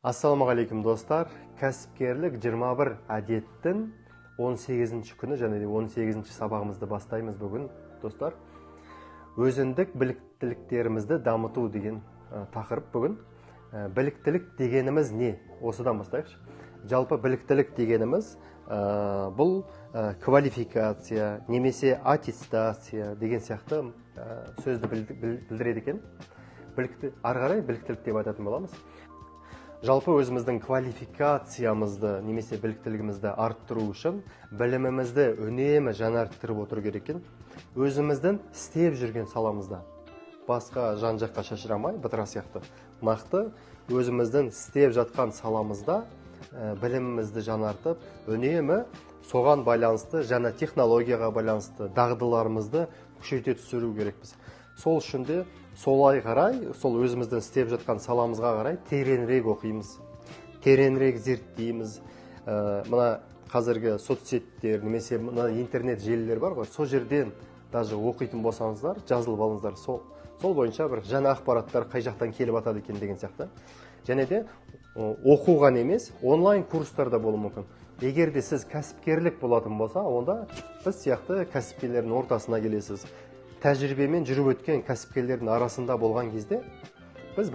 Ассалаумағалейкум достар. Кәсіпкерлік 21 әдеттің 18-ші күні және 18-ші сабағымызды бастаймыз бүгін достар. Өзіндік біліктіліктерімізді дамыту деген тақырып бүгін. Біліктілік дегеніміз не? Осыдан бастайықшы. Жалпы біліктілік дегеніміз бұл квалификация немесе аттестация деген сияқты сөзді білдіреді екен. Ары қарай біліктілік деп айтатын боламыз. Жалпы өзіміздің квалификациямызды немесе біліктілігімізді арттыру үшін білімімізді үнемі жаңартырып отыру керек екен. Өзіміздің істеп жүрген саламызда басқа жан-жаққа шашырамай бытыра сияқты нақты өзіміздің істеп жатқан саламызда білімімізді жаңартып үнемі соған байланысты жаңа технологияға байланысты дағдыларымызды күшейте түсіру керекпіз. Сол үшін де солай қарай, сол өзіміздің істеп жатқан саламызға қарай тереңірек оқимыз, тереңірек зерттейміз. Мына қазіргі соцсеттер немесе мына интернет желілер бар ғой, сол жерден даже оқитын болсаңыздар, жазылып алыңыздар. Сол бойынша бір жаңа ақпараттар қай жақтан келіп атады екен деген сияқты. Және де оқуған емес, онлайн курстар да болуы мүмкін. Егер де сіз кәсіпкерлік болатын болса, онда біз сияқты кәсіпкерлердің ортасына келесіз. Тәжірибемен жүріп өткен кәсіпкерлердің арасында болған кезде біз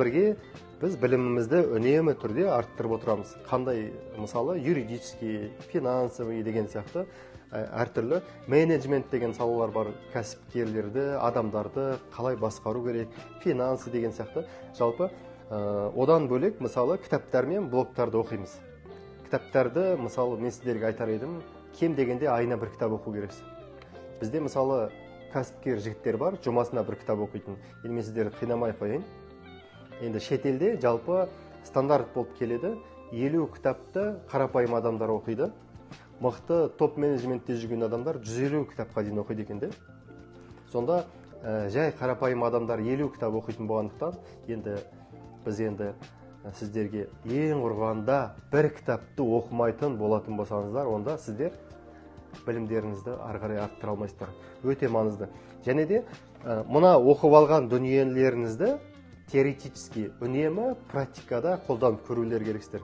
білімімізді үнемі түрде арттырып отырамыз. Қандай, мысалы, юридический, финансовый деген сияқты әртүрлі менеджмент деген салалар бар. Кәсіпкерлерді, адамдарды қалай басқару керек, финансы деген сияқты. Жалпы одан бөлек, мысалы, кітаптар мен блогтарды оқимыз. Кітаптарды, мысалы, мен сіздерге айтар едім, кем дегенде айына бір кітап оқу керексіз. Бізде, мысалы, кәсіпкер жігіттер бар, жұмасына бір кітап оқитын. Мен сіздерді қинамай қояйын. Енді шетелде жалпы стандарт болып келеді. 50 кітапты қарапайым адамдар оқиды. Мықты топ менеджментте жүрген адамдар 150 кітапқа дейін оқиды екен. Сонда жай қарапайым адамдар 50 кітап оқитын болғандықтан, біз сіздерге ең құрғанда бір кітапты оқымайтын болатын болсаңыздар, онда сіздер білімдеріңізді ары қарай арттыра алмайсыздар. Өте маңызды. Және де мына оқып алған дүниелеріңізді теоретически үнемі практикада қолданып көрулер керексіздер.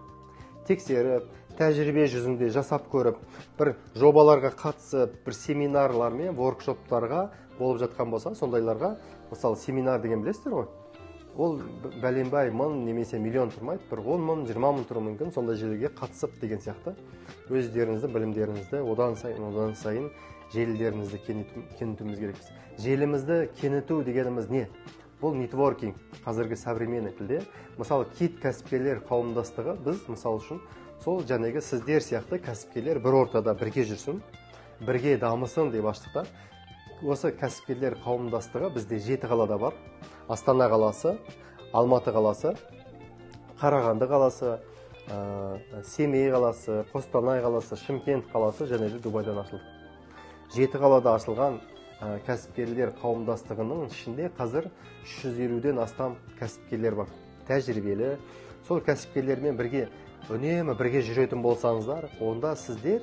Тексеріп, тәжірибе жүзінде жасап көріп, бір жобаларға қатысып, бір семинарлар мен воркшоптарға болып жатқан болса, сондайларға, мысалы, семинар деген білесіздер ғой. Ол бәленбай мың немесе миллион тұрмайды, бір 10 мың, 20 мың тұру мүмкін, сондай жерге қатысып деген сияқты. Өздеріңізді, білімдеріңізді одан сайын желілеріңізді кеңітуіміз керекпіз. Желімізді кеңіту дегеніміз не? Бұл нетворкинг, қазіргі современный тілде. Мысалы, кит кәсіпкерлер қауымдастығы, біз мысалы үшін сол жәнегі сіздер сияқты кәсіпкерлер бір ортада бірге жүрсін, бірге дамысын деп аштық. Осы кәсіпкерлер қауымдастығы бізде 7 қалада бар. Астана қаласы, Алматы қаласы, Қарағанды қаласы, Семей қаласы, Қостанай қаласы, Шымкент қаласы және де Дубайдан ашылды. 7 қалада ашылған кәсіпкерлер қауымдастығының ішінде қазір 350-ден астам кәсіпкерлер бар. Тәжірибелі. Сол кәсіпкерлермен үнемі бірге жүретін болсаңыздар, онда сіздер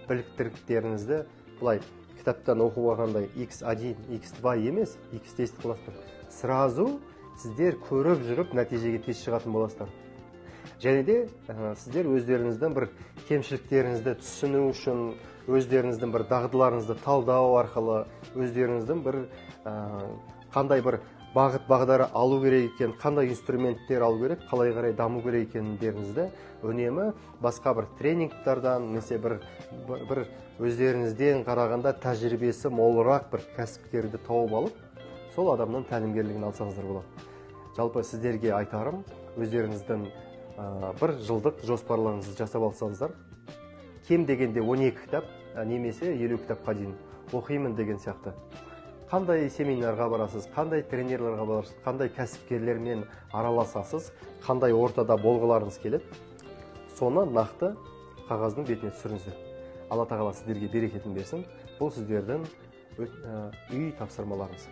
біліктіліктеріңізді бұлай кітаптан оқып алғандай X1, X2 емес, X10 қыласыздар. Сразу сіздер көріп жүріп нәтижеге тез шығатын боласыздар. Және де сіздер өздеріңіздің бір кемшіліктеріңізді түсіну үшін, өздеріңіздің бір дағдыларыңызды талдау арқылы, өздеріңіздің бір қандай бір бағыт-бағдары алу керек екен, қандай инструменттер алу керек, қалай қарай даму керек екендеріңізді үнемі басқа бір тренингтардан, немесе бір өздеріңізден қарағанда тәжірибесі молырақ бір кәсіпкерді тауып алып, сол адамның тәлімгерлігін алсаңыздар болады. Жалпы сіздерге айтарым, өздеріңіздің бір жылдық жоспарларыңызды жасап алсаңыздар, кем дегенде 12 кітап, немесе 50 кітапқа дейін оқимын деген сияқты. Қандай семинарға барасыз, қандай тренерлерға барасыз, қандай кәсіпкерлермен араласасыз, қандай ортада болғыларыңыз келеді, соны нақты қағаздың бетіне түсіріңіздер. Алла тағала сіздерге берекетін берсін. Бұл сіздердің үй тапсырмаларыңыз.